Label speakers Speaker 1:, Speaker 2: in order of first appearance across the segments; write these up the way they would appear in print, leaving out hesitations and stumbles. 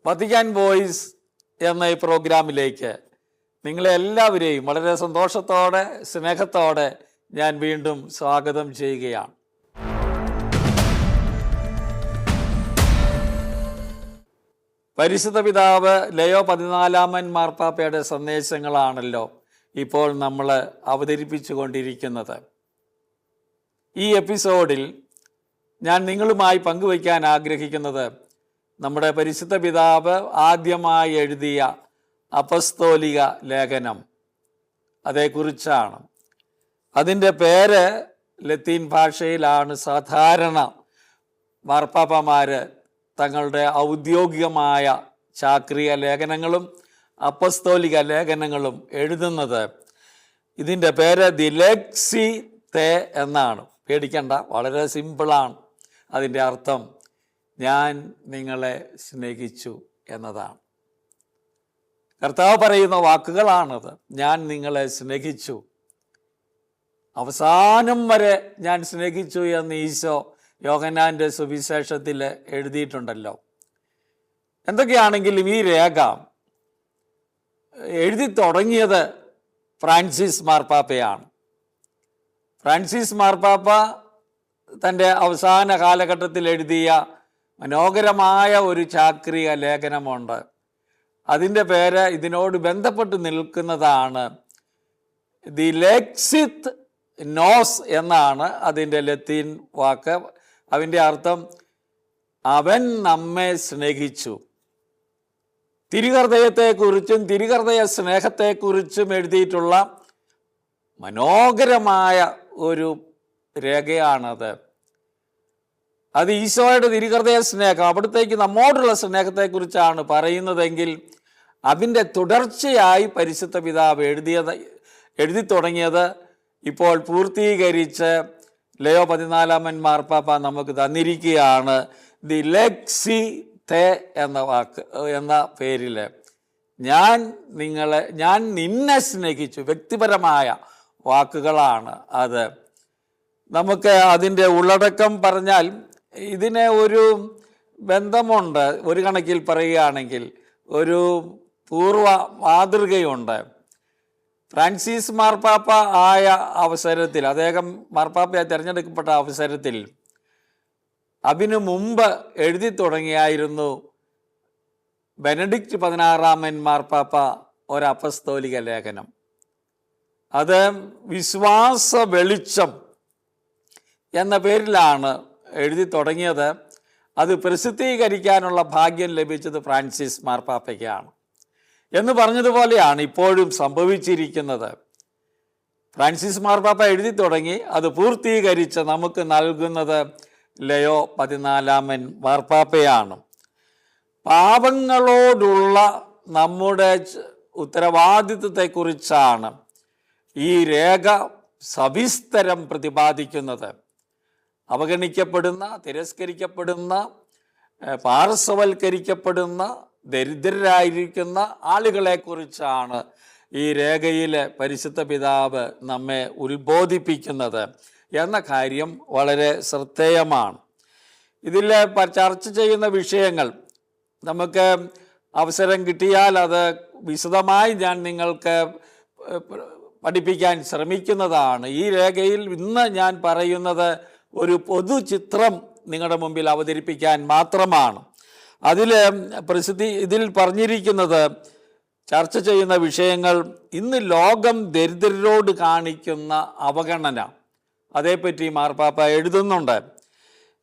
Speaker 1: Vatican voice എന്ന ഈ പ്രോഗ്രാമിലേക്ക് നിങ്ങളെ എല്ലാവരെയും വളരെ സന്തോഷത്തോടെ സ്നേഹത്തോടെ ഞാൻ വീണ്ടും സ്വാഗതം ചെയ്യുകയാണ്. പരിശുദ്ധ പിതാവ് ലയോ 14 മാർപ്പാപ്പയുടെ സന്ദേശങ്ങളാണല്ലോ ഇപ്പോൾ നമ്മൾ അവതരിപ്പിച്ചു കൊണ്ടിരിക്കുന്നത്. ഈ എപ്പിസോഡിൽ ഞാൻ നിങ്ങളുമായി പങ്കുവയ്ക്കാൻ ആഗ്രഹിക്കുന്നത് നമ്മുടെ പരിശുദ്ധ പിതാവ് ആദ്യമായി എഴുതിയ അപ്പസ്തോലിക ലേഖനം അതേക്കുറിച്ചാണ്. അതിൻ്റെ പേര് ലത്തീൻ ഭാഷയിലാണ് സാധാരണ മാർപ്പാപ്പമാർ തങ്ങളുടെ ഔദ്യോഗികമായ ചാക്രിക ലേഖനങ്ങളും അപ്പസ്തോലിക ലേഖനങ്ങളും എഴുതുന്നത്. ഇതിൻ്റെ പേര് ദി ലെക്സി തേ എന്നാണ്. പേടിക്കണ്ട, വളരെ സിമ്പിളാണ്. അതിൻ്റെ അർത്ഥം ഞാൻ നിങ്ങളെ സ്നേഹിച്ചു എന്നതാണ്. കർത്താവ് പറയുന്ന വാക്കുകളാണത്. ഞാൻ നിങ്ങളെ സ്നേഹിച്ചു, അവസാനം വരെ ഞാൻ സ്നേഹിച്ചു എന്ന് ഈശോ യോഹന്നാൻ്റെ സുവിശേഷത്തിൽ എഴുതിയിട്ടുണ്ടല്ലോ. എന്തൊക്കെയാണെങ്കിലും ഈ രേഖ എഴുതി തുടങ്ങിയത് ഫ്രാൻസിസ് മാർപ്പാപ്പയാണ്. ഫ്രാൻസിസ് മാർപ്പാപ്പ തൻ്റെ അവസാന കാലഘട്ടത്തിൽ എഴുതിയ മനോഹരമായ ഒരു ചാക്രിക ലേഖനമുണ്ട്. അതിൻ്റെ പേര് ഇതിനോട് ബന്ധപ്പെട്ട് നിൽക്കുന്നതാണ് ദി ലെക്സിത് നോസ് എന്നാണ് അതിൻ്റെ ലത്തീൻ വാക്ക്. അതിൻ്റെ അർത്ഥം അവൻ നമ്മെ സ്നേഹിച്ചു. തിരുഹൃദയത്തെക്കുറിച്ചും തിരുഹൃദയ സ്നേഹത്തെക്കുറിച്ചും എഴുതിയിട്ടുള്ള മനോഹരമായ ഒരു രേഖയാണത്. അത് ഈശോയുടെ തിരുഹൃദയ സ്നേഹം, അവിടത്തേക്ക് നമ്മോടുള്ള സ്നേഹത്തെക്കുറിച്ചാണ് പറയുന്നതെങ്കിൽ അതിൻ്റെ തുടർച്ചയായി പരിശുദ്ധ പിതാവ് എഴുതി തുടങ്ങിയത് ഇപ്പോൾ പൂർത്തീകരിച്ച് ലയോ 14 മാർപ്പാപ്പ നമുക്ക് തന്നിരിക്കുകയാണ്. ദി ലെക്സി തേ എന്ന പേരിൽ ഞാൻ നിന്നെ സ്നേഹിച്ചു. വ്യക്തിപരമായ വാക്കുകളാണ് അത്. നമുക്ക് അതിൻ്റെ ഉള്ളടക്കം പറഞ്ഞാൽ ഇതിന് ഒരു ബന്ധമുണ്ട്. ഒരു കണക്കിൽ പറയുകയാണെങ്കിൽ ഒരു പൂർവ മാതൃകയുണ്ട്. ഫ്രാൻസിസ് മാർപ്പാപ്പ ആയ അവസരത്തിൽ, അദ്ദേഹം മാർപ്പാപ്പയായി തിരഞ്ഞെടുക്കപ്പെട്ട അവസരത്തിൽ അതിനു മുമ്പ് എഴുതി തുടങ്ങിയായിരുന്നു ബെനഡിക്റ്റ് 16 മാർപ്പാപ്പ ഒരു അപ്പസ്തോലിക ലേഖനം. അത് വിശ്വാസ വെളിച്ചം എന്ന പേരിലാണ് എഴുതി തുടങ്ങിയത്. അത് പ്രസിദ്ധീകരിക്കാനുള്ള ഭാഗ്യം ലഭിച്ചത് ഫ്രാൻസിസ് മാർപ്പാപ്പയ്ക്കാണ് എന്ന് പറഞ്ഞതുപോലെയാണ് ഇപ്പോഴും സംഭവിച്ചിരിക്കുന്നത്. ഫ്രാൻസിസ് മാർപ്പാപ്പ എഴുതി തുടങ്ങി, അത് പൂർത്തീകരിച്ച് നമുക്ക് നൽകുന്നത് ലയോ 14 മാർപ്പാപ്പയാണ്. പാപങ്ങളോടുള്ള നമ്മുടെ ഉത്തരവാദിത്വത്തെക്കുറിച്ചാണ് ഈ രേഖ സവിസ്തരം പ്രതിപാദിക്കുന്നത്. അവഗണിക്കപ്പെടുന്ന, തിരസ്കരിക്കപ്പെടുന്ന, പാർശ്വവൽക്കരിക്കപ്പെടുന്ന, ദരിദ്രരായിരിക്കുന്ന ആളുകളെക്കുറിച്ചാണ് ഈ രേഖയിൽ പരിശുദ്ധ പിതാവ് നമ്മെ ഉത്ബോധിപ്പിക്കുന്നത് എന്ന കാര്യം വളരെ ശ്രദ്ധേയമാണ്. ഇതിൽ ചർച്ച ചെയ്യുന്ന വിഷയങ്ങൾ നമുക്ക് അവസരം കിട്ടിയാൽ അത് വിശദമായി ഞാൻ നിങ്ങൾക്ക് പഠിപ്പിക്കാൻ ശ്രമിക്കുന്നതാണ്. ഈ രേഖയിൽ ഇന്ന് ഞാൻ പറയുന്നത് ഒരു പൊതുചിത്രം നിങ്ങളുടെ മുമ്പിൽ അവതരിപ്പിക്കാൻ മാത്രമാണ്. ഇതിൽ പറഞ്ഞിരിക്കുന്നത്, ചർച്ച ചെയ്യുന്ന വിഷയങ്ങൾ, ഇന്ന് ലോകം ദരിദ്രരോട് കാണിക്കുന്ന അവഗണന, അതേപ്പറ്റി മാർപ്പാപ്പ എഴുതുന്നുണ്ട്.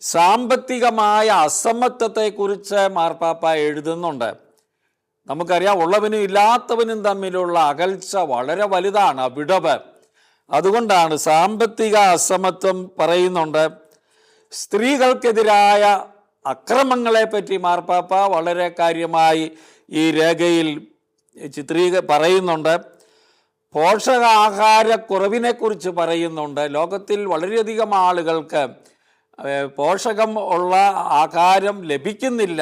Speaker 1: സാമ്പത്തികമായ അസമത്വത്തെക്കുറിച്ച് മാർപ്പാപ്പ എഴുതുന്നുണ്ട്. നമുക്കറിയാം, ഉള്ളവനും ഇല്ലാത്തവനും തമ്മിലുള്ള അകൽച്ച വളരെ വലുതാണ്, വിടവ്. അതുകൊണ്ടാണ് സാമ്പത്തിക അസമത്വം പറയുന്നുണ്ട്. സ്ത്രീകൾക്കെതിരായ അക്രമങ്ങളെപ്പറ്റി മാർപ്പാപ്പ വളരെ കാര്യമായി ഈ രേഖയിൽ പറയുന്നുണ്ട്. പോഷകാഹാരക്കുറവിനെക്കുറിച്ച് പറയുന്നുണ്ട്. ലോകത്തിൽ വളരെയധികം ആളുകൾക്ക് പോഷകം ഉള്ള ആഹാരം ലഭിക്കുന്നില്ല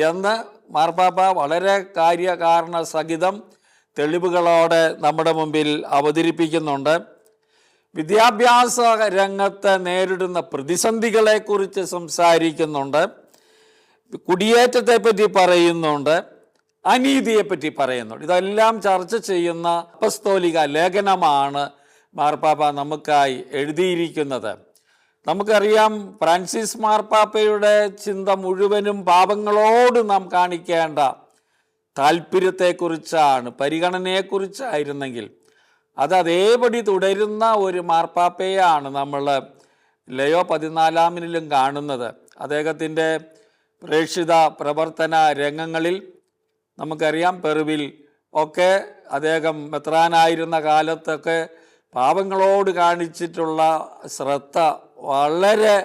Speaker 1: എന്ന് മാർപ്പാപ്പ വളരെ കാര്യകാരണ സഹിതം തെളിവുകളോടെ നമ്മുടെ മുമ്പിൽ അവതരിപ്പിക്കുന്നുണ്ട്. വിദ്യാഭ്യാസ രംഗത്ത് നേരിടുന്ന പ്രതിസന്ധികളെക്കുറിച്ച് സംസാരിക്കുന്നുണ്ട്. കുടിയേറ്റത്തെ പറ്റി പറയുന്നുണ്ട്, അനീതിയെപ്പറ്റി പറയുന്നുണ്ട്. ഇതെല്ലാം ചർച്ച ചെയ്യുന്ന അപ്പസ്തോലിക ലേഖനമാണ് മാർപ്പാപ്പ നമുക്കായി എഴുതിയിരിക്കുന്നത്. നമുക്കറിയാം, ഫ്രാൻസിസ് മാർപ്പാപ്പയുടെ ചിന്ത മുഴുവനും പാപങ്ങളോട് നാം കാണിക്കേണ്ട താല്പര്യത്തെക്കുറിച്ചാണ്, പരിഗണനയെക്കുറിച്ചായിരുന്നെങ്കിൽ അത് അതേപടി തുടരുന്ന ഒരു മാർപ്പാപ്പയാണ് നമ്മൾ ലയോ 14 കാണുന്നത്. അദ്ദേഹത്തിൻ്റെ പ്രേക്ഷിത പ്രവർത്തന രംഗങ്ങളിൽ നമുക്കറിയാം, പെറുവിൽ ഒക്കെ അദ്ദേഹം മെത്രാനായിരുന്ന കാലത്തൊക്കെ പാപങ്ങളോട് കാണിച്ചിട്ടുള്ള ശ്രദ്ധ വളരെ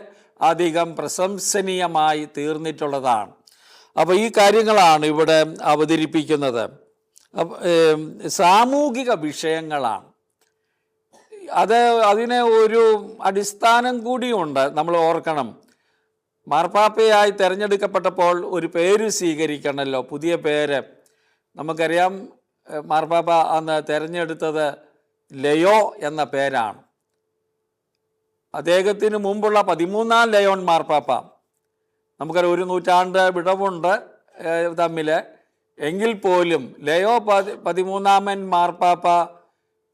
Speaker 1: അധികം പ്രശംസനീയമായി തീർന്നിട്ടുള്ളതാണ്. അപ്പോൾ ഈ കാര്യങ്ങളാണ് ഇവിടെ അവതരിപ്പിക്കുന്നത്. സാമൂഹിക വിഷയങ്ങളാണ്. അതിന് ഒരു അടിസ്ഥാനം കൂടിയുണ്ട്. നമ്മൾ ഓർക്കണം, മാർപ്പാപ്പയായി തിരഞ്ഞെടുക്കപ്പെട്ടപ്പോൾ ഒരു പേര് സ്വീകരിക്കണമല്ലോ, പുതിയ പേര്. നമുക്കറിയാം, മാർപ്പാപ്പ അന്ന് തിരഞ്ഞെടുത്തത് ലയോ എന്ന പേരാണ്. അദ്ദേഹത്തിന് മുമ്പുള്ള 13-ാം ലയോൺ മാർപ്പാപ്പ, നമുക്കറിയാം 1 നൂറ്റാണ്ട് വിടവുണ്ട് തമ്മിൽ. എങ്കിൽ പോലും ലയോ 13-ാമൻ മാർപ്പാപ്പ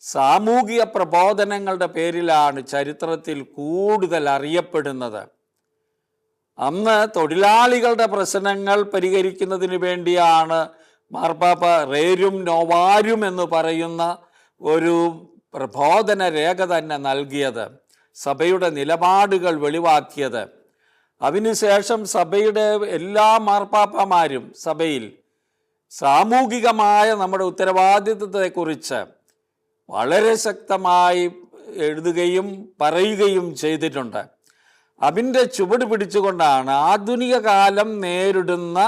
Speaker 1: സാമൂഹിക പ്രബോധനങ്ങളുടെ പേരിലാണ് ചരിത്രത്തിൽ കൂടുതൽ അറിയപ്പെടുന്നത്. അന്ന് തൊഴിലാളികളുടെ പ്രശ്നങ്ങൾ പരിഹരിക്കുന്നതിന് വേണ്ടിയാണ് മാർപ്പാപ്പ റേരും നോവാരും എന്ന് പറയുന്ന ഒരു പ്രബോധന രേഖ തന്നെ നൽകിയത്, സഭയുടെ നിലപാടുകൾ വെളിവാക്കിയത്. അതിനുശേഷം സഭയുടെ എല്ലാ മാർപ്പാപ്പമാരും സഭയിൽ സാമൂഹികമായ നമ്മുടെ ഉത്തരവാദിത്വത്തെക്കുറിച്ച് വളരെ ശക്തമായി എഴുതുകയും പറയുകയും ചെയ്തിട്ടുണ്ട്. അതിൻ്റെ ചുവട് പിടിച്ചുകൊണ്ടാണ് ആധുനിക കാലം നേരിടുന്ന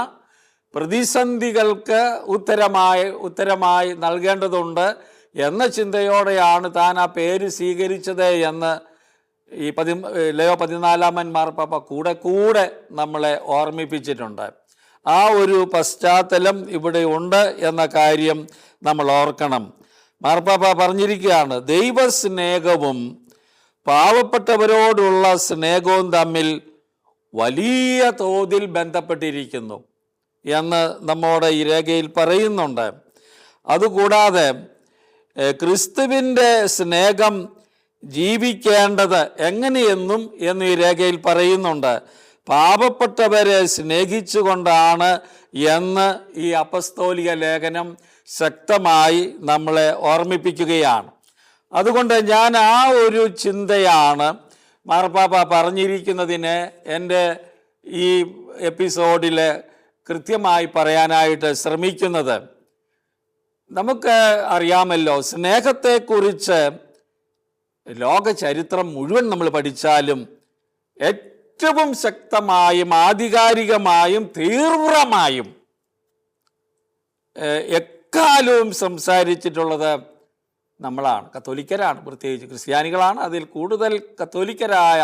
Speaker 1: പ്രതിസന്ധികൾക്ക് ഉത്തരമായി നൽകേണ്ടതുണ്ട് എന്ന ചിന്തയോടെയാണ് താൻ ആ പേര് സ്വീകരിച്ചത് എന്ന് ഈ ലയോ 14-ാമൻ മാർപ്പാപ്പ കൂടെ നമ്മളെ ഓർമ്മിപ്പിച്ചിട്ടുണ്ട്. ആ ഒരു പശ്ചാത്തലം ഇവിടെ ഉണ്ട് എന്ന കാര്യം നമ്മൾ ഓർക്കണം. മാർപ്പാപ്പ പറഞ്ഞിരിക്കുകയാണ്, ദൈവസ്നേഹവും പാവപ്പെട്ടവരോടുള്ള സ്നേഹവും തമ്മിൽ വലിയ തോതിൽ ബന്ധപ്പെട്ടിരിക്കുന്നു എന്ന് നമ്മോട് ഈ രേഖയിൽ പറയുന്നുണ്ട്. അതുകൂടാതെ ക്രിസ്തുവിൻ്റെ സ്നേഹം ജീവിക്കേണ്ടത് എങ്ങനെയെന്നും എന്ന് ഈ രേഖയിൽ പറയുന്നുണ്ട്. പാവപ്പെട്ടവരെ സ്നേഹിച്ചുകൊണ്ടാണ് എന്ന് ഈ അപ്പസ്തോലിക ലേഖനം ശക്തമായി നമ്മളെ ഓർമ്മിപ്പിക്കുകയാണ്. അതുകൊണ്ട് ഞാൻ ആ ഒരു ചിന്തയാണ് മാർപ്പാപ്പ പറഞ്ഞിരിക്കുന്നതിന് എൻ്റെ ഈ എപ്പിസോഡിൽ കൃത്യമായി പറയാനായിട്ട് ശ്രമിക്കുന്നത്. നമുക്ക് അറിയാമല്ലോ, സ്നേഹത്തെക്കുറിച്ച് ലോക ചരിത്രം മുഴുവൻ നമ്മൾ പഠിച്ചാലും ഏറ്റവും ശക്തമായും ആധികാരികമായും തീവ്രമായും എക്കാലവും സംസാരിച്ചിട്ടുള്ളത് നമ്മളാണ്, കത്തോലിക്കരാണ്. പ്രത്യേകിച്ച് ക്രിസ്ത്യാനികളാണ്. അതിൽ കൂടുതൽ കത്തോലിക്കരായ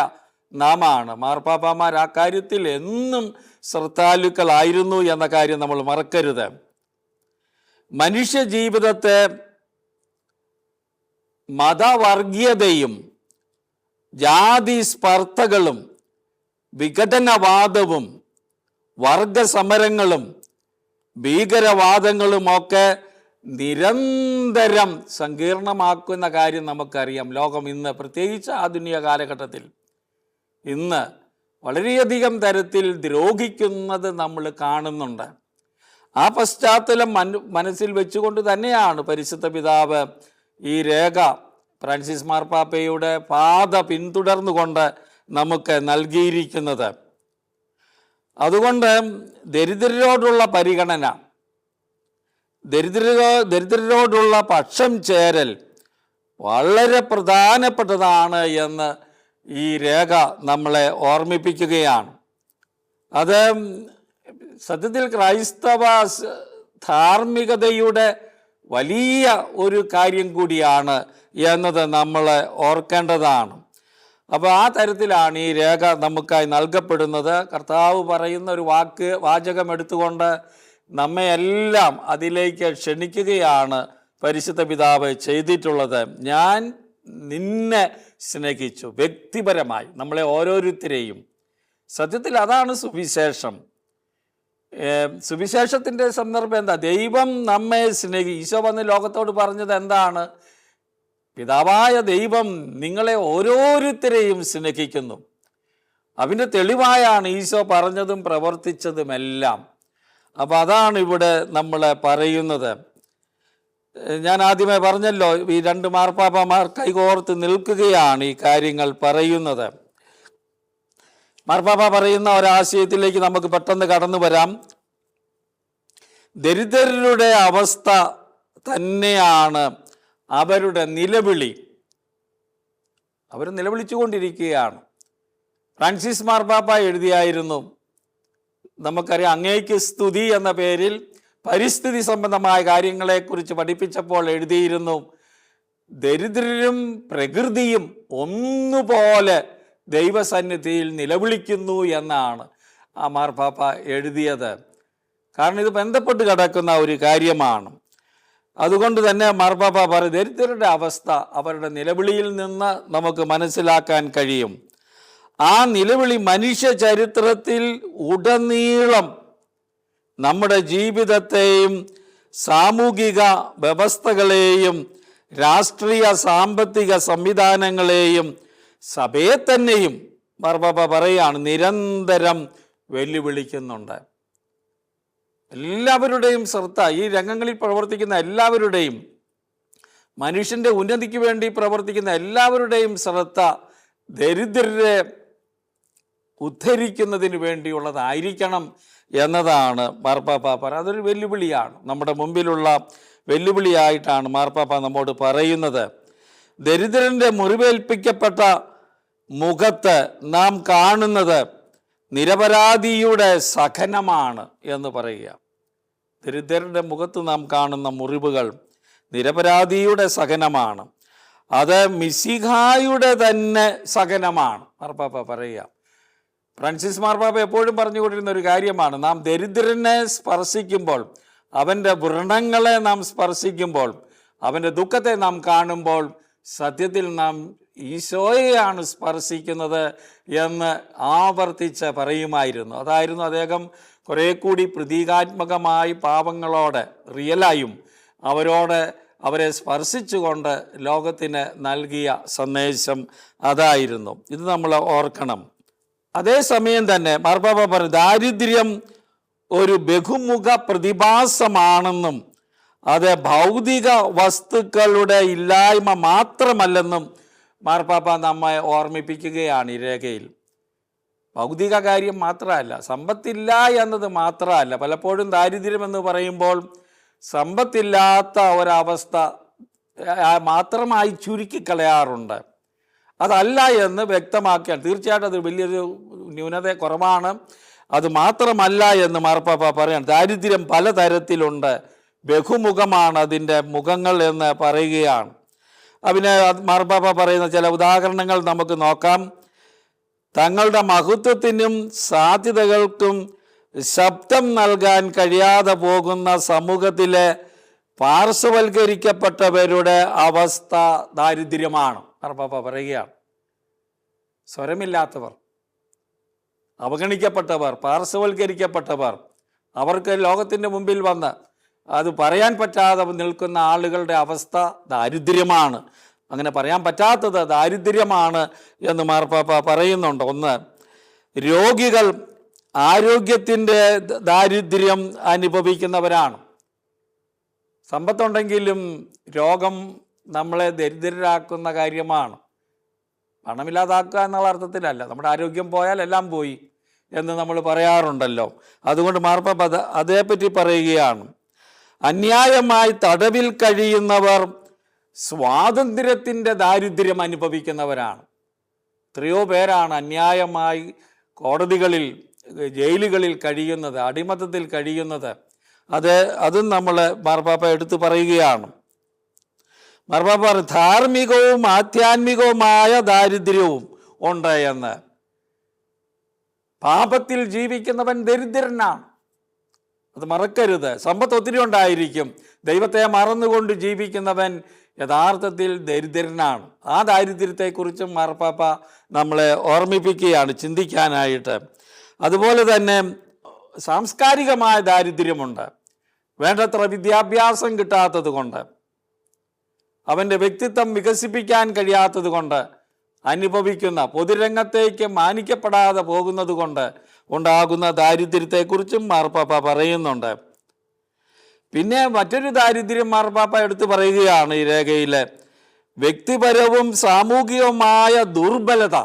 Speaker 1: നാമാണ്. മാർപ്പാപ്പമാർ ആ കാര്യത്തിൽ എന്നും ശ്രദ്ധാലുക്കളായിരുന്നു എന്ന കാര്യം നമ്മൾ മറക്കരുത്. മനുഷ്യ ജീവിതത്തെ മതവർഗീയതയും ജാതി സ്പർദ്ധകളും വിഘടനവാദവും വർഗസമരങ്ങളും ഭീകരവാദങ്ങളുമൊക്കെ നിരന്തരം സങ്കീർണമാക്കുന്ന കാര്യം നമുക്കറിയാം. ലോകം ഇന്ന്, പ്രത്യേകിച്ച് ആധുനിക കാലഘട്ടത്തിൽ ഇന്ന് വളരെയധികം തരത്തിൽ ദ്രോഹിക്കുന്നത് നമ്മൾ കാണുന്നുണ്ട്. ആ പശ്ചാത്തലം മനസ്സിൽ വെച്ചുകൊണ്ട് തന്നെയാണ് പരിശുദ്ധ പിതാവ് ഈ രേഖ ഫ്രാൻസിസ് മാർപ്പാപ്പയുടെ പാത പിന്തുടർന്നുകൊണ്ട് നമുക്ക് നൽകിയിരിക്കുന്നത്. അതുകൊണ്ട് ദരിദ്രരോടുള്ള പരിഗണന, ദരിദ്രരോടുള്ള പക്ഷം ചേരൽ വളരെ പ്രധാനപ്പെട്ടതാണ് എന്ന് ഈ രേഖ നമ്മളെ ഓർമ്മിപ്പിക്കുകയാണ്. അത് സത്യത്തിൽ ക്രൈസ്തവ ധാർമ്മികതയുടെ വലിയ ഒരു കാര്യം കൂടിയാണ് എന്നത് നമ്മൾ ഓർക്കേണ്ടതാണ്. അപ്പോൾ ആ തരത്തിലാണ് ഈ രേഖ നമുക്കായി നൽകപ്പെടുന്നത്. കർത്താവ് പറയുന്ന ഒരു വാചകം എടുത്തുകൊണ്ട് നമ്മയെല്ലാം അതിലേക്ക് ക്ഷണിക്കുകയാണ് പരിശുദ്ധ പിതാവ് ചെയ്തിട്ടുള്ളത്. ഞാൻ നിന്നെ സ്നേഹിച്ചു. വ്യക്തിപരമായി നമ്മളെ ഓരോരുത്തരെയും. സത്യത്തിൽ അതാണ് സുവിശേഷം. സുവിശേഷത്തിൻ്റെ സന്ദർഭം എന്താ? ദൈവം നമ്മെ ഈശോ വന്ന് ലോകത്തോട് പറഞ്ഞത് എന്താണ്? പിതാവായ ദൈവം നിങ്ങളെ ഓരോരുത്തരെയും സ്നേഹിക്കുന്നു. അതിൻ്റെ തെളിവായാണ് ഈശോ പറഞ്ഞതും പ്രവർത്തിച്ചതുമെല്ലാം. അപ്പം അതാണ് ഇവിടെ നമ്മൾ പറയുന്നത്. ഞാൻ ആദ്യമേ പറഞ്ഞല്ലോ, ഈ രണ്ട് മാർപ്പാപ്പമാർ കൈകോർത്ത് നിൽക്കുകയാണ് ഈ കാര്യങ്ങൾ പറയുന്നത്. മാർപ്പാപ്പ പറയുന്ന ഒരാശയത്തിലേക്ക് നമുക്ക് പെട്ടെന്ന് കടന്നു വരാം. ദരിദ്രരുടെ അവസ്ഥ തന്നെയാണ് അവരുടെ നിലവിളി. അവർ നിലവിളിച്ചുകൊണ്ടിരിക്കുകയാണ്. ഫ്രാൻസിസ് മാർപ്പാപ്പ എഴുതിയായിരുന്നു, നമുക്കറിയാം, അങ്ങേക്ക് സ്തുതി എന്ന പേരിൽ പരിസ്ഥിതി സംബന്ധമായ കാര്യങ്ങളെക്കുറിച്ച് പഠിപ്പിച്ചപ്പോൾ എഴുതിയിരുന്നു, ദരിദ്രരും പ്രകൃതിയും ഒന്നുപോലെ ദൈവസന്നിധിയിൽ നിലവിളിക്കുന്നു എന്നാണ് ആ മാർപ്പാപ്പ എഴുതിയത്. കാരണം ഇത് ബന്ധപ്പെട്ട് കിടക്കുന്ന ഒരു കാര്യമാണ്. അതുകൊണ്ട് തന്നെ മാർപ്പാപ്പ പറയും, ദരിദ്രരുടെ അവസ്ഥ അവരുടെ നിലവിളിയിൽ നിന്ന് നമുക്ക് മനസ്സിലാക്കാൻ കഴിയും. ആ നിലവിളി മനുഷ്യ ചരിത്രത്തിൽ ഉടനീളം നമ്മുടെ ജീവിതത്തെയും സാമൂഹിക വ്യവസ്ഥകളെയും രാഷ്ട്രീയ സാമ്പത്തിക സംവിധാനങ്ങളെയും സഭയെ തന്നെയും മാർപ്പാപ്പ പറയുകയാണ് നിരന്തരം വെല്ലുവിളിക്കുന്നുണ്ട്. എല്ലാവരുടെയും ശ്രദ്ധ, ഈ രംഗങ്ങളിൽ പ്രവർത്തിക്കുന്ന എല്ലാവരുടെയും, മനുഷ്യൻ്റെ ഉന്നതിക്ക് വേണ്ടി പ്രവർത്തിക്കുന്ന എല്ലാവരുടെയും ശ്രദ്ധ ദരിദ്രരെ ഉദ്ധരിക്കുന്നതിന് വേണ്ടിയുള്ളതായിരിക്കണം എന്നതാണ് മാർപ്പാപ്പ പറയുന്നത്. അതൊരു വെല്ലുവിളിയാണ്, നമ്മുടെ മുമ്പിലുള്ള വെല്ലുവിളിയായിട്ടാണ് മാർപ്പാപ്പ നമ്മോട് പറയുന്നത്. ദരിദ്രൻ്റെ മുറിവേൽപ്പിക്കപ്പെട്ട മുഖത്ത് നാം കാണുന്നത് നിരപരാധിയുടെ സഹനമാണ് എന്ന് പറയുക. ദരിദ്രരുടെ മുഖത്ത് നാം കാണുന്ന മുറിവുകൾ നിരപരാധിയുടെ സഹനമാണ്. അത് മിശിഹായുടെ തന്നെ സഹനമാണ് മാർപ്പാപ്പ പറയുക. ഫ്രാൻസിസ് മാർപ്പാപ്പ എപ്പോഴും പറഞ്ഞുകൊണ്ടിരുന്ന ഒരു കാര്യമാണ്, നാം ദരിദ്രനെ സ്പർശിക്കുമ്പോൾ, അവൻ്റെ വ്രണങ്ങളെ നാം സ്പർശിക്കുമ്പോൾ, അവൻ്റെ ദുഃഖത്തെ നാം കാണുമ്പോൾ സത്യത്തിൽ നാം ഈശോയെയാണ് സ്പർശിക്കുന്നത് എന്ന് ആവർത്തിച്ച് പറയുമായിരുന്നു. അതായിരുന്നു അദ്ദേഹം കുറേ കൂടി പ്രതീകാത്മകമായി പാവങ്ങളോട് റിയലായും അവരെ സ്പർശിച്ചുകൊണ്ട് ലോകത്തിന് നൽകിയ സന്ദേശം അതായിരുന്നു. ഇത് നമ്മൾ ഓർക്കണം. അതേസമയം തന്നെ മാർപ്പാപ്പ പറഞ്ഞു, ദാരിദ്ര്യം ഒരു ബഹുമുഖ പ്രതിഭാസമാണെന്നും അത് ഭൗതിക വസ്തുക്കളുടെ ഇല്ലായ്മ മാത്രമല്ലെന്നും മാർപ്പാപ്പ നമ്മെ ഓർമ്മിപ്പിക്കുകയാണ് ഈ രേഖയിൽ. ഭൗതിക കാര്യം മാത്രമല്ല, സമ്പത്തില്ല എന്നത് മാത്രമല്ല. പലപ്പോഴും ദാരിദ്ര്യം എന്ന് പറയുമ്പോൾ സമ്പത്തില്ലാത്ത ഒരവസ്ഥ മാത്രമായി ചുരുക്കിക്കളയാറുണ്ട്. അതല്ല എന്ന് വ്യക്തമാക്കിയാൽ തീർച്ചയായിട്ടും അത് വലിയൊരു ന്യൂനത കുറവാണ്. അത് മാത്രമല്ല എന്ന് മാർപ്പാപ്പ പറയാണ്. ദാരിദ്ര്യം പലതരത്തിലുണ്ട്, ബഹുമുഖമാണ് അതിൻ്റെ മുഖങ്ങൾ എന്ന് പറയുകയാണ്. പിന്നെ മാർപ്പാപ്പ പറയുന്ന ചില ഉദാഹരണങ്ങൾ നമുക്ക് നോക്കാം. തങ്ങളുടെ മഹത്വത്തിനും സാധ്യതകൾക്കും ശബ്ദം നൽകാൻ കഴിയാതെ പോകുന്ന സമൂഹത്തിലെ പാർശ്വവൽക്കരിക്കപ്പെട്ടവരുടെ അവസ്ഥ ദാരിദ്ര്യമാണ് മാർപ്പാപ്പ പറയുകയാണ്. സ്വരമില്ലാത്തവർ, അവഗണിക്കപ്പെട്ടവർ, പാർശ്വവൽക്കരിക്കപ്പെട്ടവർ, അവർക്ക് ലോകത്തിൻ്റെ മുമ്പിൽ വന്ന് അത് പറയാൻ പറ്റാതെ നിൽക്കുന്ന ആളുകളുടെ അവസ്ഥ ദാരിദ്ര്യമാണ്. അങ്ങനെ പറയാൻ പറ്റാത്തത് ദാരിദ്ര്യമാണ് എന്ന് മാർപ്പാപ്പ പറയുന്നുണ്ട്. ഒന്ന്, രോഗികൾ ആരോഗ്യത്തിൻ്റെ ദാരിദ്ര്യം അനുഭവിക്കുന്നവരാണ്. സമ്പത്തുണ്ടെങ്കിലും രോഗം നമ്മളെ ദരിദ്രരാക്കുന്ന കാര്യമാണ്. പണമില്ലാതാക്കുക എന്നുള്ള അർത്ഥത്തിലല്ല, നമ്മുടെ ആരോഗ്യം പോയാൽ എല്ലാം പോയി എന്ന് നമ്മൾ പറയാറുണ്ടല്ലോ. അതുകൊണ്ട് മാർപ്പാപ്പ അതേപ്പറ്റി പറയുകയാണ്. അന്യായമായി തടവിൽ കഴിയുന്നവർ സ്വാതന്ത്ര്യത്തിൻ്റെ ദാരിദ്ര്യം അനുഭവിക്കുന്നവരാണ്. എത്രയോ പേരാണ് അന്യായമായി കോടതികളിൽ, ജയിലുകളിൽ കഴിയുന്നത്, അടിമത്തത്തിൽ കഴിയുന്നത്. അതും നമ്മൾ മാർപ്പാപ്പ എടുത്തു പറയുകയാണ്. മാർപ്പാപ്പ പറയും, ധാർമ്മികവും ആധ്യാത്മികവുമായ ദാരിദ്ര്യവും ഉണ്ട് എന്ന്. പാപത്തിൽ ജീവിക്കുന്നവൻ ദരിദ്രനാണ്, അത് മറക്കരുത്. സമ്പത്ത് ഒത്തിരി ഉണ്ടായിരിക്കും, ദൈവത്തെ മറന്നുകൊണ്ട് ജീവിക്കുന്നവൻ യഥാർത്ഥത്തിൽ ദരിദ്രനാണ്. ആ ദാരിദ്ര്യത്തെക്കുറിച്ചും മാർപ്പാപ്പ നമ്മളെ ഓർമ്മിപ്പിക്കുകയാണ് ചിന്തിക്കാനായിട്ട്. അതുപോലെ തന്നെ സാംസ്കാരികമായ ദാരിദ്ര്യമുണ്ട്. വേണ്ടത്ര വിദ്യാഭ്യാസം കിട്ടാത്തത് കൊണ്ട്, അവൻ്റെ വ്യക്തിത്വം വികസിപ്പിക്കാൻ കഴിയാത്തത് കൊണ്ട് അനുഭവിക്കുന്ന, പൊതുരംഗത്തേക്ക് മാനിക്കപ്പെടാതെ പോകുന്നത് കൊണ്ട് ഉണ്ടാകുന്ന ദാരിദ്ര്യത്തെക്കുറിച്ചും മാർപ്പാപ്പ പറയുന്നുണ്ട്. പിന്നെ മറ്റൊരു ദാരിദ്ര്യം മാർപ്പാപ്പ എടുത്തു പറയുകയാണ് ഈ രേഖയിൽ. വ്യക്തിപരവും സാമൂഹികവുമായ ദുർബലത.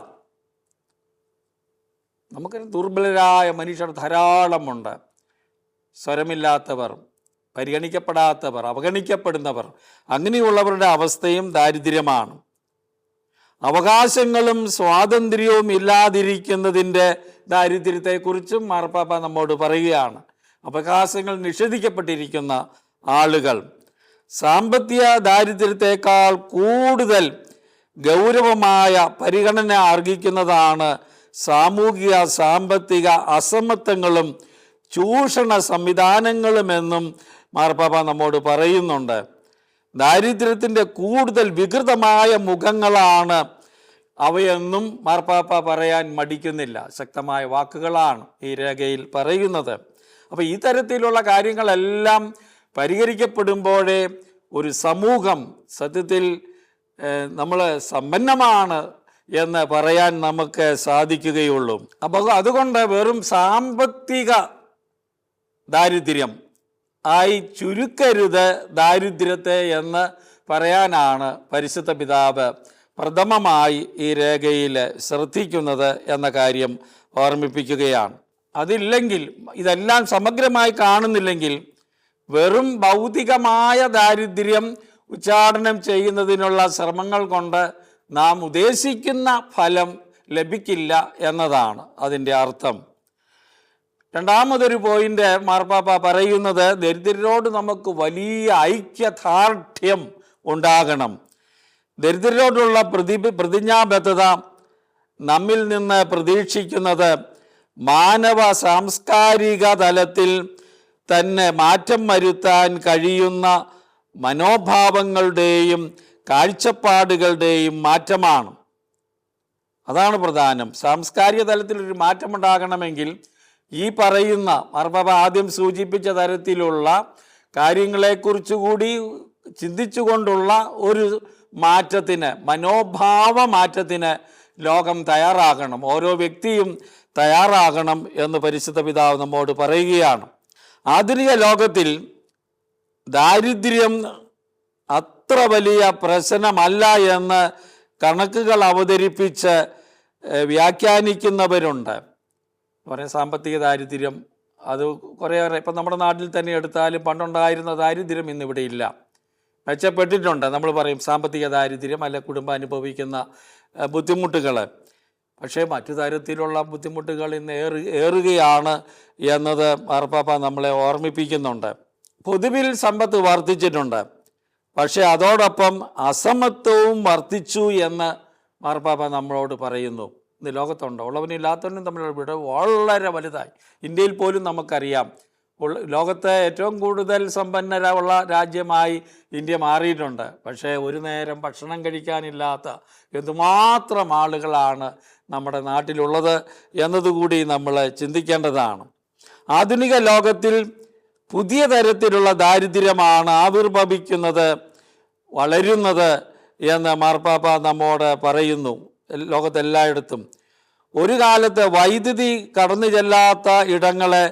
Speaker 1: നമുക്ക് ദുർബലരായ മനുഷ്യർ ധാരാളമുണ്ട്. സ്വരമില്ലാത്തവർ, പരിഗണിക്കപ്പെടാത്തവർ, അവഗണിക്കപ്പെടുന്നവർ, അങ്ങനെയുള്ളവരുടെ അവസ്ഥയും ദാരിദ്ര്യമാണ്. അവകാശങ്ങളും സ്വാതന്ത്ര്യവും ഇല്ലാതിരിക്കുന്നതിൻ്റെ ദാരിദ്ര്യത്തെക്കുറിച്ചും മാർപ്പാപ്പ നമ്മോട് പറയുകയാണ്. അവകാശങ്ങൾ നിഷേധിക്കപ്പെട്ടിരിക്കുന്ന ആളുകൾ. സാമ്പത്തിക ദാരിദ്ര്യത്തെക്കാൾ കൂടുതൽ ഗൗരവമായ പരിഗണന അർഹിക്കുന്നതാണ് സാമൂഹിക സാമ്പത്തിക അസമത്വങ്ങളും ചൂഷണ സംവിധാനങ്ങളുമെന്നും മാർപ്പാപ്പ നമ്മോട് പറയുന്നുണ്ട്. ദാരിദ്ര്യത്തിൻ്റെ കൂടുതൽ വികൃതമായ മുഖങ്ങളാണ് അവയെന്നും മാർപ്പാപ്പ പറയാൻ മടിക്കുന്നില്ല. ശക്തമായ വാക്കുകളാണ് ഈ രേഖയിൽ പറയുന്നത്. അപ്പോൾ ഈ തരത്തിലുള്ള കാര്യങ്ങളെല്ലാം പരിഹരിക്കപ്പെടുമ്പോഴേ ഒരു സമൂഹം സത്യത്തിൽ നമ്മൾ സമ്പന്നമാണ് എന്ന് പറയാൻ നമുക്ക് സാധിക്കുകയുള്ളൂ. അപ്പോൾ അതുകൊണ്ട് വെറും സാമ്പത്തിക ദാരിദ്ര്യം ആയി ചുരുക്കരുത് ദാരിദ്ര്യത്തെ എന്ന് പറയാനാണ് പരിശുദ്ധ പിതാവ് പ്രഥമമായി ഈ രേഖയിൽ ശ്രദ്ധിക്കുന്നത് എന്ന കാര്യം ഓർമ്മിപ്പിക്കുകയാണ്. അതില്ലെങ്കിൽ, ഇതെല്ലാം സമഗ്രമായി കാണുന്നില്ലെങ്കിൽ, വെറും ഭൗതികമായ ദാരിദ്ര്യം ഉച്ചാടനം ചെയ്യുന്നതിനുള്ള ശ്രമങ്ങൾ കൊണ്ട് നാം ഉദ്ദേശിക്കുന്ന ഫലം ലഭിക്കില്ല എന്നതാണ് അതിൻ്റെ അർത്ഥം. രണ്ടാമതൊരു പോയിന്റ് മാർപ്പാപ്പ പറയുന്നത്, ദരിദ്രരോട് നമുക്ക് വലിയ ഐക്യദാർഢ്യം ഉണ്ടാകണം. ദരിദ്രരോടുള്ള പ്രതിജ്ഞാബദ്ധത നമ്മിൽ നിന്ന് പ്രതീക്ഷിക്കുന്നത് മാനവ സാംസ്കാരിക തലത്തിൽ തന്നെ മാറ്റം വരുത്താൻ കഴിയുന്ന മനോഭാവങ്ങളുടെയും കാഴ്ചപ്പാടുകളുടെയും മാറ്റമാണ്. അതാണ് പ്രധാനം. സാംസ്കാരിക തലത്തിൽ ഒരു മാറ്റമുണ്ടാകണമെങ്കിൽ ഈ പറയുന്ന മാർപ്പാപ്പ ആദ്യം സൂചിപ്പിച്ച തരത്തിലുള്ള കാര്യങ്ങളെക്കുറിച്ചുകൂടി ചിന്തിച്ചുകൊണ്ടുള്ള ഒരു മാറ്റത്തിന്, മനോഭാവ മാറ്റത്തിന് ലോകം തയ്യാറാകണം, ഓരോ വ്യക്തിയും തയ്യാറാകണം എന്ന് പരിശുദ്ധ പിതാവ് നമ്മോട് പറയുകയാണ്. ആധുനിക ലോകത്തിൽ ദാരിദ്ര്യം അത്ര വലിയ പ്രശ്നമല്ല എന്ന് കണക്കുകൾ അവതരിപ്പിച്ച് വ്യാഖ്യാനിക്കുന്നവരുണ്ട്. കുറേ സാമ്പത്തിക ദാരിദ്ര്യം അത് കുറേയേറെ, ഇപ്പം നമ്മുടെ നാട്ടിൽ തന്നെ എടുത്താലും പണ്ടുണ്ടായിരുന്ന ദാരിദ്ര്യം ഇന്നിവിടെ ഇല്ല, മെച്ചപ്പെട്ടിട്ടുണ്ട്. നമ്മൾ പറയും സാമ്പത്തിക ദാരിദ്ര്യം അല്ല കുടുംബം അനുഭവിക്കുന്ന ബുദ്ധിമുട്ടുകൾ. പക്ഷേ മറ്റു തരത്തിലുള്ള ബുദ്ധിമുട്ടുകൾ ഇന്ന് ഏറുകയാണ് എന്നത് മാർപ്പാപ്പ നമ്മളെ ഓർമ്മിപ്പിക്കുന്നുണ്ട്. പൊതുവിൽ സമ്പത്ത് വർദ്ധിച്ചിട്ടുണ്ട്, പക്ഷേ അതോടൊപ്പം അസമത്വവും വർദ്ധിച്ചു എന്ന് മാർപ്പാപ്പ നമ്മളോട് പറയുന്നു. ഇന്ന് ലോകത്തുണ്ട് ഉള്ളവനും ഇല്ലാത്തവനും തമ്മിലുള്ള വിടവ് വളരെ വലുതായി. ഇന്ത്യയിൽ പോലും നമുക്കറിയാം, ലോകത്തെ ഏറ്റവും കൂടുതൽ സമ്പന്നരുള്ള രാജ്യമായി ഇന്ത്യ മാറിയിട്ടുണ്ട്. പക്ഷേ ഒരു നേരം ഭക്ഷണം കഴിക്കാനില്ലാത്ത എന്തുമാത്രം ആളുകളാണ് നമ്മുടെ നാട്ടിലുള്ളത് എന്നതുകൂടി നമ്മൾ ചിന്തിക്കേണ്ടതാണ്. ആധുനിക ലോകത്തിൽ പുതിയ തരത്തിലുള്ള ദാരിദ്ര്യമാണ് ആവിർഭവിക്കുന്നത്, വളരുന്നത് എന്ന് മാർപ്പാപ്പ നമ്മോട് പറയുന്നു. ലോകത്തെല്ലായിടത്തും ഒരു കാലത്ത് വൈദ്യുതി കടന്നു ചെല്ലാത്ത ഇടങ്ങളെ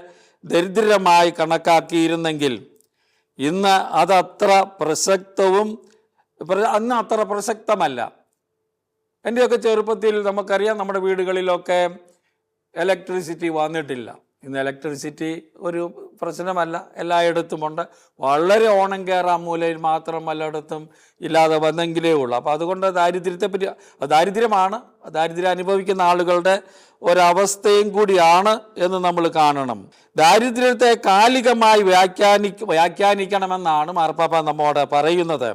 Speaker 1: ദരിദ്രമായി കണക്കാക്കിയിരുന്നെങ്കിൽ ഇന്ന് അതത്ര പ്രസക്തവും അന്ന് അത്ര പ്രസക്തമല്ല. എൻ്റെയൊക്കെ ചെറുപ്പത്തിൽ നമുക്കറിയാം, നമ്മുടെ വീടുകളിലൊക്കെ ഇലക്ട്രിസിറ്റി വന്നിട്ടില്ല. ഇന്ന് ഇലക്ട്രിസിറ്റി ഒരു പ്രശ്നമല്ല, എല്ലായിടത്തുമുണ്ട്. വളരെ ഓണം കയറാൻ മൂലയിൽ മാത്രം പലയിടത്തും ഇല്ലാതെ വന്നെങ്കിലേ ഉള്ളൂ. അപ്പോൾ അതുകൊണ്ട് ദാരിദ്ര്യത്തെപ്പറ്റി, ദാരിദ്ര്യമാണ്, ദാരിദ്ര്യം അനുഭവിക്കുന്ന ആളുകളുടെ ഒരവസ്ഥയും കൂടിയാണ് എന്ന് നമ്മൾ കാണണം. ദാരിദ്ര്യത്തെ കാലികമായി വ്യാഖ്യാനിക്കണമെന്നാണ് മാർപ്പാപ്പ നമ്മോട് പറയുന്നത്.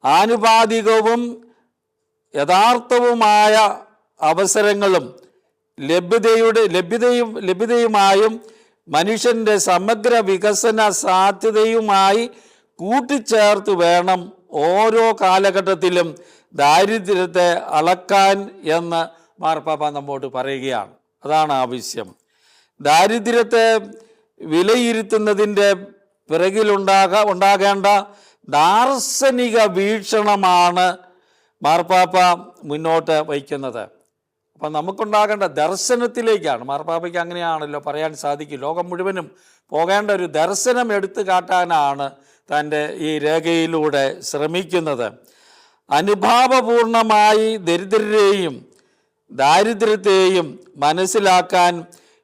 Speaker 1: ആനുപാതികവും യഥാർത്ഥവുമായ അവസരങ്ങളും ലഭ്യതയുമായും മനുഷ്യൻ്റെ സമഗ്ര വികസന സാധ്യതയുമായി കൂട്ടിച്ചേർത്ത് വേണം ഓരോ കാലഘട്ടത്തിലും ദാരിദ്ര്യത്തെ അളക്കാൻ എന്ന് മാർപ്പാപ്പ നമ്മോട് പറയുകയാണ്. അതാണ് ആവശ്യം. ദാരിദ്ര്യത്തെ വിലയിരുത്തുന്നതിൻ്റെ ഉണ്ടാകേണ്ട ദാർശനിക വീക്ഷണമാണ് മാർപ്പാപ്പ മുന്നോട്ട് വയ്ക്കുന്നത്. അപ്പം നമുക്കുണ്ടാകേണ്ട ദർശനത്തിലേക്കാണ്. മാർപ്പാപ്പയ്ക്ക് അങ്ങനെയാണല്ലോ പറയാൻ സാധിക്കും. ലോകം മുഴുവനും പോകേണ്ട ഒരു ദർശനം എടുത്തു കാട്ടാനാണ് തൻ്റെ ഈ രേഖയിലൂടെ ശ്രമിക്കുന്നത്. അനുഭാവപൂർണമായി ദരിദ്രരെയും ദാരിദ്ര്യത്തെയും മനസ്സിലാക്കാൻ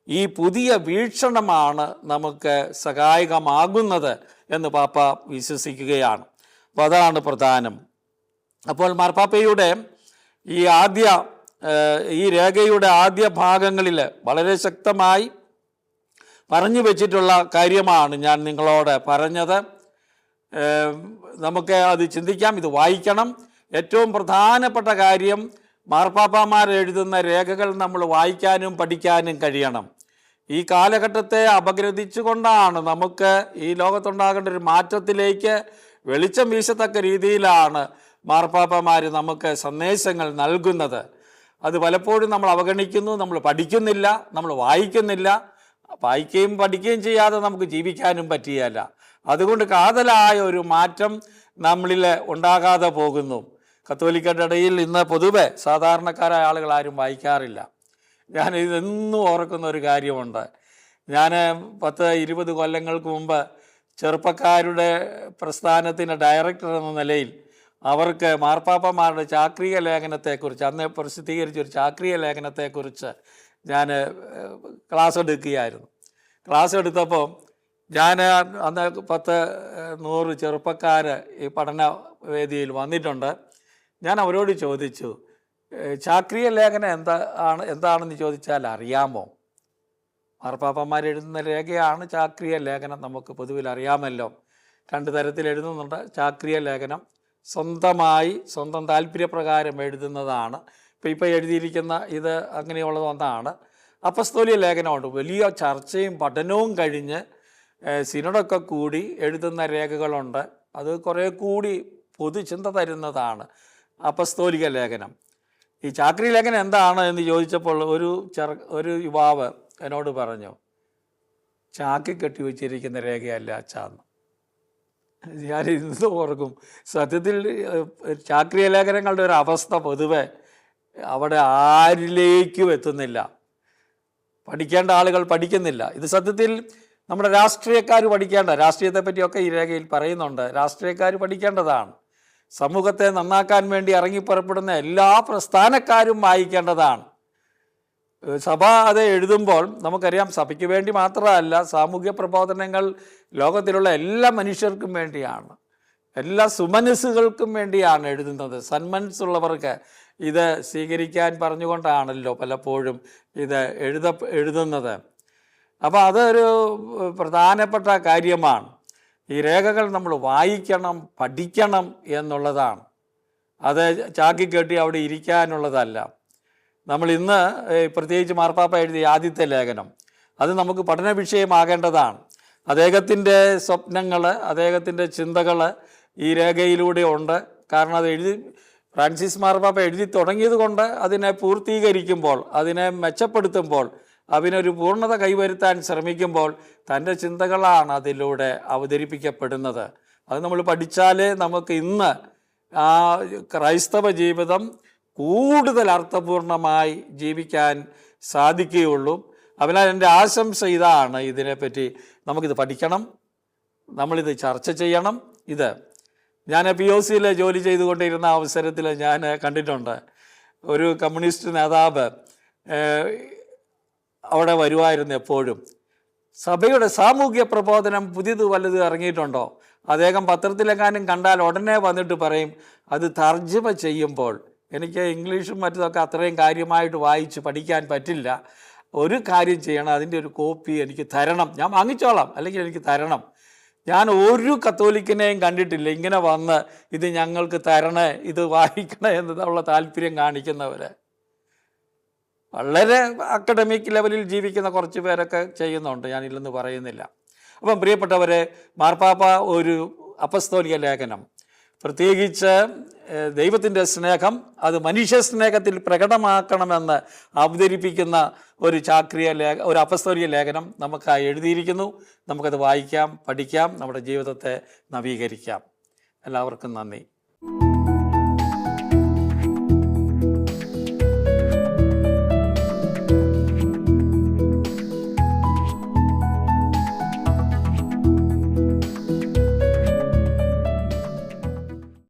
Speaker 1: ഈ പുതിയ വീക്ഷണമാണ് നമുക്ക് സഹായകമാകുന്നത് എന്ന് പാപ്പ വിശ്വസിക്കുകയാണ്. അപ്പോൾ അതാണ് പ്രധാനം. അപ്പോൾ മാർപ്പാപ്പയുടെ ഈ രേഖയുടെ ആദ്യ ഭാഗങ്ങളിൽ വളരെ ശക്തമായി പറഞ്ഞു വച്ചിട്ടുള്ള കാര്യമാണ് ഞാൻ നിങ്ങളോട് പറഞ്ഞത്. നമുക്ക് അത് ചിന്തിക്കാം, ഇത് വായിക്കണം. ഏറ്റവും പ്രധാനപ്പെട്ട കാര്യം, മാർപ്പാപ്പമാർ എഴുതുന്ന രേഖകൾ നമ്മൾ വായിക്കാനും പഠിക്കാനും കഴിയണം. ഈ കാലഘട്ടത്തെ അപഗ്രഥിച്ചുകൊണ്ടാണ് നമുക്ക് ഈ ലോകത്തുണ്ടാകേണ്ട ഒരു മാറ്റത്തിലേക്ക് വെളിച്ചം വീശത്തക്ക രീതിയിലാണ് മാർപ്പാപ്പമാർ നമുക്ക് സന്ദേശങ്ങൾ നൽകുന്നത്. അത് പലപ്പോഴും നമ്മൾ അവഗണിക്കുന്നു, നമ്മൾ പഠിക്കുന്നില്ല, നമ്മൾ വായിക്കുന്നില്ല. വായിക്കുകയും പഠിക്കുകയും ചെയ്യാതെ നമുക്ക് ജീവിക്കാനും പറ്റുകയില്ല. അതുകൊണ്ട് കാതലായ ഒരു മാറ്റം നമ്മളിൽ ഉണ്ടാകാതെ പോകുന്നു. കത്തോലിക്കരുടെ ഇടയിൽ ഇന്ന് പൊതുവെ സാധാരണക്കാരായ ആളുകൾ ആരും വായിക്കാറില്ല. ഞാൻ ഇതെന്നും ഓർക്കുന്ന ഒരു കാര്യമുണ്ട്. ഞാൻ 10-20 കൊല്ലങ്ങൾക്ക് മുമ്പ് ചെറുപ്പക്കാരുടെ പ്രസ്ഥാനത്തിൻ്റെ ഡയറക്ടർ എന്ന നിലയിൽ അവർക്ക് മാർപ്പാപ്പമാരുടെ ചാക്രിക ലേഖനത്തെക്കുറിച്ച്, അന്ന് പ്രസിദ്ധീകരിച്ചൊരു ചാക്രിക ലേഖനത്തെക്കുറിച്ച് ഞാൻ ക്ലാസ് എടുക്കുകയായിരുന്നു. ക്ലാസ് എടുത്തപ്പോൾ ഞാൻ അന്ന് 10-100 ചെറുപ്പക്കാർ ഈ പഠന വേദിയിൽ വന്നിട്ടുണ്ട്. ഞാൻ അവരോട് ചോദിച്ചു, ചാക്രിക ലേഖനം എന്താണെന്ന് ചോദിച്ചാൽ അറിയാമോ? മാർപ്പാപ്പന്മാർ എഴുതുന്ന രേഖയാണ് ചാക്രിക ലേഖനം. നമുക്ക് പൊതുവിൽ അറിയാമല്ലോ. 2 തരത്തിൽ എഴുതുന്നുണ്ട്. ചാക്രിക ലേഖനം സ്വന്തം താല്പര്യപ്രകാരം എഴുതുന്നതാണ്. ഇപ്പോൾ എഴുതിയിരിക്കുന്ന ഇത് അങ്ങനെയുള്ളത് ഒന്നാണ്. അപ്പസ്തോലിക ലേഖനമുണ്ട്. വലിയ ചർച്ചയും പഠനവും കഴിഞ്ഞ് സിനഡൊക്കെ കൂടി എഴുതുന്ന രേഖകളുണ്ട്. അത് കുറേ കൂടി പൊതുചിന്ത തരുന്നതാണ് അപ്പസ്തോലിക ലേഖനം. ഈ ചാക്രി ലേഖനം എന്താണ് എന്ന് ചോദിച്ചപ്പോൾ ഒരു യുവാവ് എന്നോട് പറഞ്ഞു, ചാക്കി കെട്ടി വെച്ചിരിക്കുന്ന രേഖയല്ല അച്ഛാന്ന്. ഞാൻ ഇന്ന് ഓർക്കും. സത്യത്തിൽ ചാക്രിക ലേഖനങ്ങളുടെ ഒരു അവസ്ഥ പൊതുവെ അവിടെ ആരിലേക്കും എത്തുന്നില്ല. പഠിക്കേണ്ട ആളുകൾ പഠിക്കുന്നില്ല. ഇത് സത്യത്തിൽ നമ്മുടെ രാഷ്ട്രീയക്കാർ പഠിക്കേണ്ട, രാഷ്ട്രീയത്തെ പറ്റിയൊക്കെ ഈ രേഖയിൽ പറയുന്നുണ്ട്, രാഷ്ട്രീയക്കാർ പഠിക്കേണ്ടതാണ്. സമൂഹത്തെ നന്നാക്കാൻ വേണ്ടി ഇറങ്ങിപ്പുറപ്പെടുന്ന എല്ലാ പ്രസ്ഥാനക്കാരും വായിക്കേണ്ടതാണ്. സഭ അത് എഴുതുമ്പോൾ നമുക്കറിയാം, സഭയ്ക്ക് വേണ്ടി മാത്രമല്ല, സാമൂഹ്യ പ്രബോധനങ്ങൾ ലോകത്തിലുള്ള എല്ലാ മനുഷ്യർക്കും വേണ്ടിയാണ്, എല്ലാ സുമനസ്സുകൾക്കും വേണ്ടിയാണ് എഴുതുന്നത്. സന്മനസ്സുള്ളവർക്ക് ഇത് സ്വീകരിക്കാൻ പറഞ്ഞുകൊണ്ടാണല്ലോ പലപ്പോഴും ഇത് എഴുതുന്നത്. അപ്പോൾ അതൊരു പ്രധാനപ്പെട്ട കാര്യമാണ്. ഈ രേഖകൾ നമ്മൾ വായിക്കണം, പഠിക്കണം എന്നുള്ളതാണ്. അത് ചാക്കിക്കെട്ടി അവിടെ ഇരിക്കാനുള്ളതല്ല. നമ്മൾ ഇന്ന് പ്രത്യേകിച്ച് മാർപ്പാപ്പ എഴുതിയ ആദ്യത്തെ ലേഖനം അത് നമുക്ക് പഠന വിഷയമാകേണ്ടതാണ്. അദ്ദേഹത്തിൻ്റെ സ്വപ്നങ്ങൾ, അദ്ദേഹത്തിൻ്റെ ചിന്തകൾ ഈ രേഖയിലൂടെ ഉണ്ട്. കാരണം അത് ഫ്രാൻസിസ് മാർപ്പാപ്പ എഴുതി തുടങ്ങിയത് കൊണ്ട് അതിനെ പൂർത്തീകരിക്കുമ്പോൾ, അതിനെ മെച്ചപ്പെടുത്തുമ്പോൾ, അതിനൊരു പൂർണ്ണത കൈവരുത്താൻ ശ്രമിക്കുമ്പോൾ തൻ്റെ ചിന്തകളാണ് അതിലൂടെ അവതരിപ്പിക്കപ്പെടുന്നത്. അത് നമ്മൾ പഠിച്ചാലേ നമുക്ക് ഇന്ന് ആ ക്രൈസ്തവ ജീവിതം കൂടുതൽ അർത്ഥപൂർണമായി ജീവിക്കാൻ സാധിക്കുകയുള്ളൂ. അതിനാൽ എൻ്റെ ആശംസ ഇതാണ്, ഇതിനെപ്പറ്റി നമുക്കിത് പഠിക്കണം, നമ്മളിത് ചർച്ച ചെയ്യണം. ഇത് ഞാൻ POCയിൽ ജോലി ചെയ്തുകൊണ്ടിരുന്ന അവസരത്തിൽ ഞാൻ കണ്ടിട്ടുണ്ട്, ഒരു കമ്മ്യൂണിസ്റ്റ് നേതാവ് അവിടെ വരുമായിരുന്നു എപ്പോഴും. സഭയുടെ സാമൂഹ്യ പ്രബോധനം പുതിയത് വല്ലത് ഇറങ്ങിയിട്ടുണ്ടോ, അദ്ദേഹം പത്രത്തിലെങ്ങാനും കണ്ടാൽ ഉടനെ വന്നിട്ട് പറയും, അത് തർജ്ജമ ചെയ്യുമ്പോൾ എനിക്ക് ഇംഗ്ലീഷും മറ്റതൊക്കെ അത്രയും കാര്യമായിട്ട് വായിച്ച് പഠിക്കാൻ പറ്റില്ല, ഒരു കാര്യം ചെയ്യണം, അതിൻ്റെ ഒരു കോപ്പി എനിക്ക് തരണം, ഞാൻ വാങ്ങിച്ചോളാം, അല്ലെങ്കിൽ എനിക്ക് തരണം. ഞാൻ ഒരു കത്തോലിക്കനെയും കണ്ടിട്ടില്ല ഇങ്ങനെ വന്ന് ഇത് ഞങ്ങൾക്ക് തരണേ, ഇത് വായിക്കണേ എന്നുള്ള താല്പര്യം കാണിക്കുന്നവർ. വളരെ അക്കഡമിക് ലെവലിൽ ജീവിക്കുന്ന കുറച്ച് പേരൊക്കെ ചെയ്യുന്നുണ്ട്, ഞാനില്ലെന്ന് പറയുന്നില്ല. അപ്പം പ്രിയപ്പെട്ടവരെ, മാർപ്പാപ്പ ഒരു അപ്പസ്തോലിക ലേഖനം പ്രത്യേകിച്ച് ദൈവത്തിൻ്റെ സ്നേഹം അത് മനുഷ്യ സ്നേഹത്തിൽ പ്രകടമാക്കണമെന്ന് അവതരിപ്പിക്കുന്ന ഒരു ഒരു അപ്പസ്തോലിക ലേഖനം നമുക്കായി എഴുതിയിരിക്കുന്നു. നമുക്കത് വായിക്കാം, പഠിക്കാം, നമ്മുടെ ജീവിതത്തെ നവീകരിക്കാം. എല്ലാവർക്കും നന്ദി.